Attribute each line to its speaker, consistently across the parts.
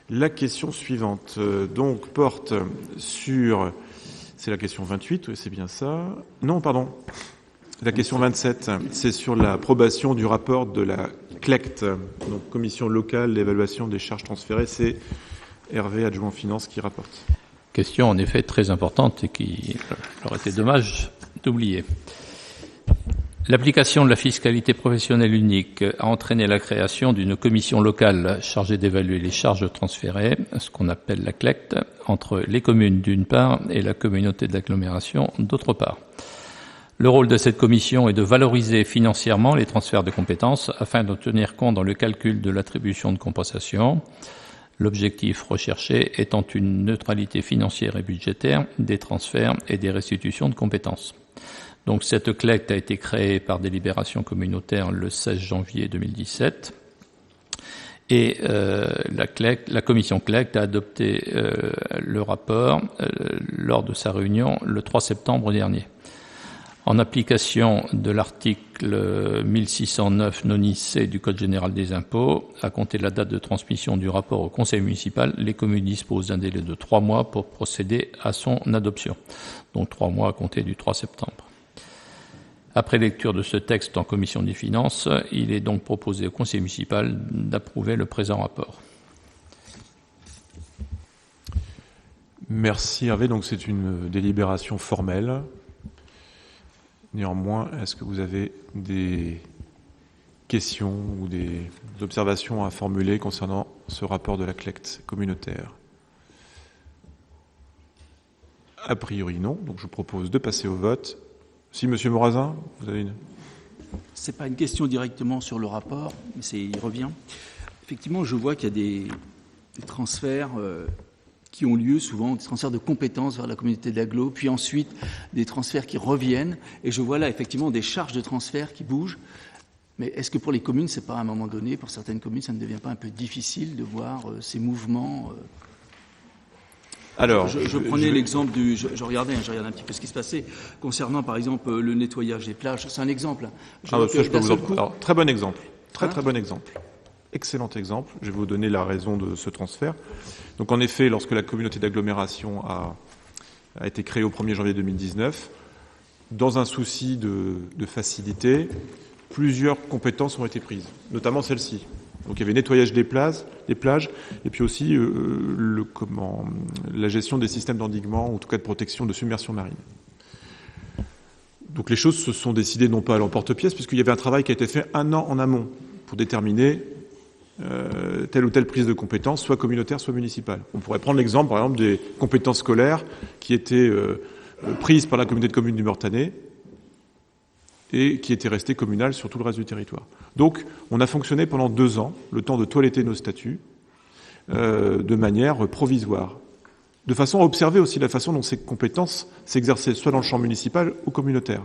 Speaker 1: La question suivante, donc, porte sur... C'est la question 28, c'est bien ça? Non, pardon. La question 27, c'est sur l'approbation du rapport de la CLECT, donc Commission locale d'évaluation des charges transférées. C'est Hervé, adjoint finance, qui rapporte.
Speaker 2: Question en effet très importante et qui aurait été dommage d'oublier. L'application de la fiscalité professionnelle unique a entraîné la création d'une commission locale chargée d'évaluer les charges transférées, ce qu'on appelle la CLECT, entre les communes d'une part et la communauté d'agglomération d'autre part. Le rôle de cette commission est de valoriser financièrement les transferts de compétences afin de tenir compte dans le calcul de l'attribution de compensation. L'objectif recherché étant une neutralité financière et budgétaire des transferts et des restitutions de compétences. Donc cette CLECT a été créée par délibération communautaire le 16 janvier 2017 et la commission CLECT a adopté le rapport lors de sa réunion le 3 septembre dernier. En application de l'article 1609 non-C du Code général des impôts, à compter de la date de transmission du rapport au conseil municipal, les communes disposent d'un délai de 3 mois pour procéder à son adoption. Donc 3 mois à compter du 3 septembre. Après lecture de ce texte en commission des finances, il est donc proposé au conseil municipal d'approuver le présent rapport.
Speaker 1: Merci Hervé, donc c'est une délibération formelle. Néanmoins, est-ce que vous avez des questions ou des observations à formuler concernant ce rapport de la CLECT communautaire? A priori non, donc je propose de passer au vote. Si Monsieur Morazin, vous avez une...
Speaker 3: C'est pas une question directement sur le rapport, mais il revient. Effectivement, je vois qu'il y a des transferts qui ont lieu souvent, des transferts de compétences vers la communauté d'agglo, puis ensuite des transferts qui reviennent. Et je vois là effectivement des charges de transfert qui bougent. Mais est-ce que pour les communes, c'est pas à un moment donné, pour certaines communes, ça ne devient pas un peu difficile de voir ces mouvements
Speaker 1: Alors,
Speaker 3: je prenais l'exemple du... Je regardais un petit peu ce qui se passait concernant, par exemple, le nettoyage des plages. C'est un exemple.
Speaker 1: Alors, très bon exemple. Très bon exemple. Excellent exemple. Je vais vous donner la raison de ce transfert. Donc, en effet, lorsque la communauté d'agglomération a été créée au 1er janvier 2019, dans un souci de facilité, plusieurs compétences ont été prises, notamment celle-ci. Donc il y avait nettoyage des plages, et puis aussi la gestion des systèmes d'endiguement, ou en tout cas de protection de submersion marine. Donc les choses se sont décidées non pas à l'emporte-pièce, puisqu'il y avait un travail qui a été fait 1 an en amont pour déterminer telle ou telle prise de compétence, soit communautaire, soit municipale. On pourrait prendre l'exemple, par exemple, des compétences scolaires qui étaient prises par la communauté de communes du Mortanet, et qui était resté communal sur tout le reste du territoire. Donc, on a fonctionné pendant 2 ans, le temps de toiletter nos statuts, de manière provisoire, de façon à observer aussi la façon dont ces compétences s'exerçaient, soit dans le champ municipal ou communautaire.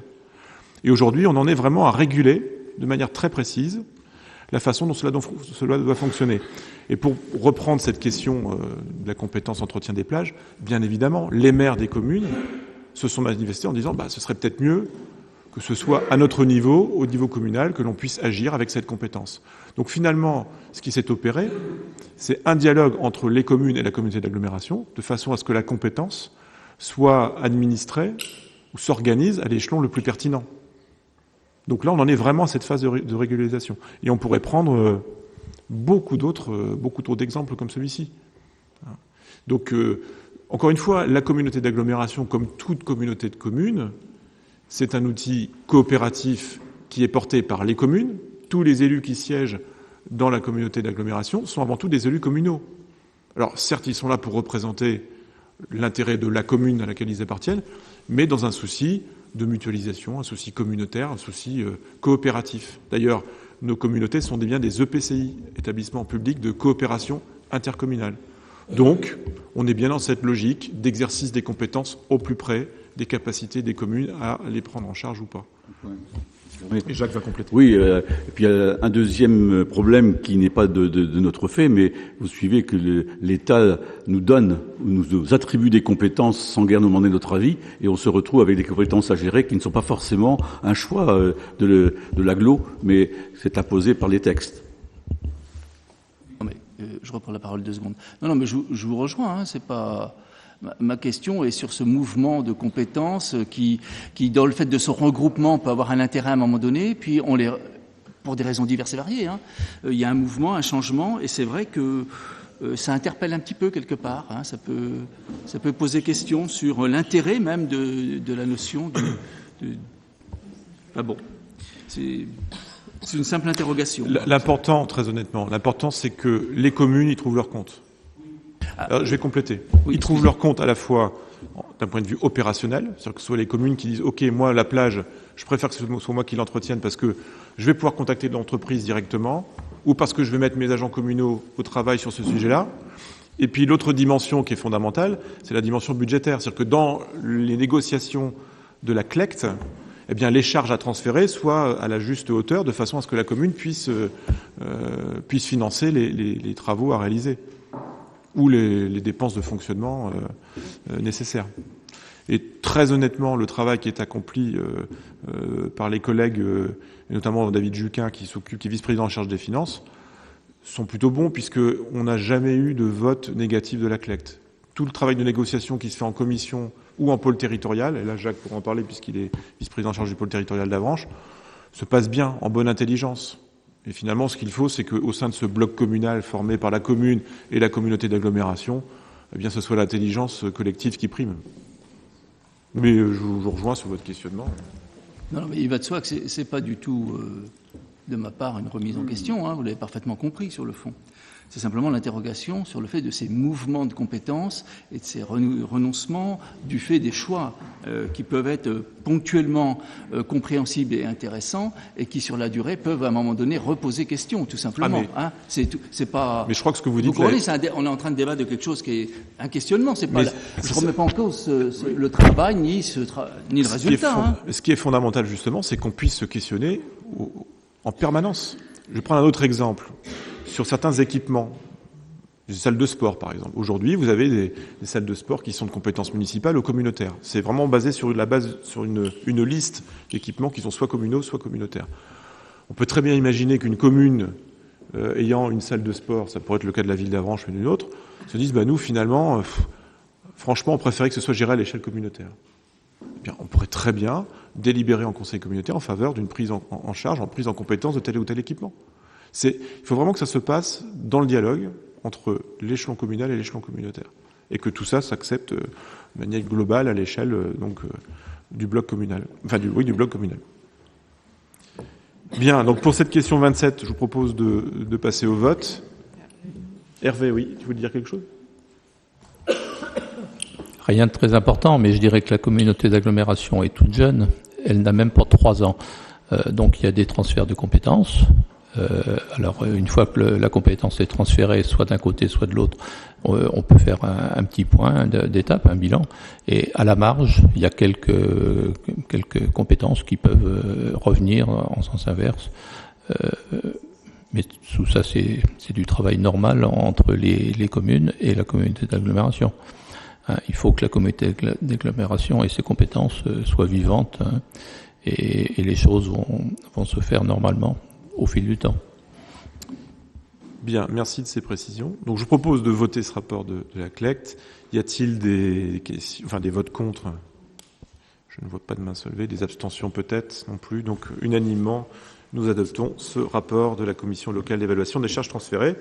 Speaker 1: Et aujourd'hui, on en est vraiment à réguler, de manière très précise, la façon dont cela doit fonctionner. Et pour reprendre cette question de la compétence entretien des plages, bien évidemment, les maires des communes se sont manifestés en disant ce serait peut-être mieux que ce soit à notre niveau, au niveau communal, que l'on puisse agir avec cette compétence. Donc finalement, ce qui s'est opéré, c'est un dialogue entre les communes et la communauté d'agglomération, de façon à ce que la compétence soit administrée ou s'organise à l'échelon le plus pertinent. Donc là, on en est vraiment à cette phase de régularisation. Et on pourrait prendre beaucoup d'autres exemples comme celui-ci. Donc, encore une fois, la communauté d'agglomération, comme toute communauté de communes, c'est un outil coopératif qui est porté par les communes. Tous les élus qui siègent dans la communauté d'agglomération sont avant tout des élus communaux. Alors, certes, ils sont là pour représenter l'intérêt de la commune à laquelle ils appartiennent, mais dans un souci de mutualisation, un souci communautaire, un souci coopératif. D'ailleurs, nos communautés sont bien des EPCI, établissements publics de coopération intercommunale. Donc, on est bien dans cette logique d'exercice des compétences au plus près des capacités des communes à les prendre en charge ou pas. Et Jacques va compléter.
Speaker 4: Oui, et puis il y a un deuxième problème qui n'est pas de notre fait, mais vous suivez que l'État nous attribue des compétences sans guère nous demander notre avis, et on se retrouve avec des compétences à gérer qui ne sont pas forcément un choix de l'agglo, mais c'est imposé par les textes.
Speaker 3: je reprends la parole 2 secondes. Non, mais je vous rejoins. Hein, c'est pas. Ma question est sur ce mouvement de compétences qui, dans le fait de ce regroupement, peut avoir un intérêt à un moment donné, puis pour des raisons diverses et variées. Hein, il y a un mouvement, un changement, et c'est vrai que ça interpelle un petit peu quelque part. Hein, ça peut poser question sur l'intérêt même de la notion bon, c'est une simple interrogation.
Speaker 1: L'important, très honnêtement, c'est que les communes y trouvent leur compte. Alors, je vais compléter. Ils trouvent leur compte à la fois d'un point de vue opérationnel, c'est-à-dire que ce soit les communes qui disent « Ok, moi, la plage, je préfère que ce soit moi qui l'entretienne parce que je vais pouvoir contacter l'entreprise directement ou parce que je vais mettre mes agents communaux au travail sur ce sujet-là ». Et puis l'autre dimension qui est fondamentale, c'est la dimension budgétaire. C'est-à-dire que dans les négociations de la CLECT, eh bien, les charges à transférer soient à la juste hauteur de façon à ce que la commune puisse financer les travaux à réaliser ou les dépenses de fonctionnement nécessaires. Et très honnêtement, le travail qui est accompli par les collègues, et notamment David Juquin qui est vice-président en charge des finances, sont plutôt bons puisqu'on n'a jamais eu de vote négatif de la CLECT. Tout le travail de négociation qui se fait en commission ou en pôle territorial, et là Jacques pourra en parler puisqu'il est vice-président en charge du pôle territorial d'Avranches, se passe bien, en bonne intelligence. Et finalement, ce qu'il faut, c'est qu'au sein de ce bloc communal formé par la commune et la communauté d'agglomération, eh bien, ce soit l'intelligence collective qui prime. Mais je vous rejoins sur votre questionnement.
Speaker 3: Non, mais il va de soi que c'est pas du tout, de ma part, une remise en question. Hein, vous l'avez parfaitement compris sur le fond. C'est simplement l'interrogation sur le fait de ces mouvements de compétences et de ces renoncements du fait des choix qui peuvent être ponctuellement compréhensibles et intéressants et qui, sur la durée, peuvent à un moment donné reposer question, tout simplement. Hein, c'est pas.
Speaker 1: Mais je crois que ce que vous dites.
Speaker 3: On est en train de débattre de quelque chose qui est un questionnement. C'est pas. Je remets pas en cause le travail ni le résultat.
Speaker 1: Ce qui est fondamental justement, c'est qu'on puisse se questionner en permanence. Je vais prendre un autre exemple. Sur certains équipements, des salles de sport par exemple. Aujourd'hui, vous avez des salles de sport qui sont de compétences municipales ou communautaires. C'est vraiment basé sur une liste d'équipements qui sont soit communaux, soit communautaires. On peut très bien imaginer qu'une commune ayant une salle de sport, ça pourrait être le cas de la ville d'Avranches ou d'une autre, se dise nous finalement, franchement, on préférait que ce soit géré à l'échelle communautaire. Eh bien, on pourrait très bien délibérer en conseil communautaire en faveur d'une prise en charge, en prise en compétence de tel ou tel équipement. Il faut vraiment que ça se passe dans le dialogue entre l'échelon communal et l'échelon communautaire. Et que tout ça s'accepte de manière globale à l'échelle du bloc communal. Enfin, du bloc communal. Bien, donc pour cette question 27, je vous propose de passer au vote. Hervé, oui, tu voulais dire quelque chose ?
Speaker 2: Rien de très important, mais je dirais que la communauté d'agglomération est toute jeune. Elle n'a même pas 3 ans. Donc il y a des transferts de compétences. Alors une fois que la compétence est transférée, soit d'un côté, soit de l'autre, on peut faire un petit point d'étape, un bilan. Et à la marge, il y a quelques compétences qui peuvent revenir en sens inverse. Mais tout ça, c'est du travail normal entre les communes et la communauté d'agglomération. Il faut que la communauté d'agglomération et ses compétences soient vivantes, et les choses vont se faire normalement au fil du temps.
Speaker 1: Bien, merci de ces précisions. Donc je vous propose de voter ce rapport de la CLECT. Y a-t-il des votes contre ? Je ne vois pas de main se lever. Des abstentions peut-être non plus. Donc unanimement, nous adoptons ce rapport de la Commission locale d'évaluation des charges transférées.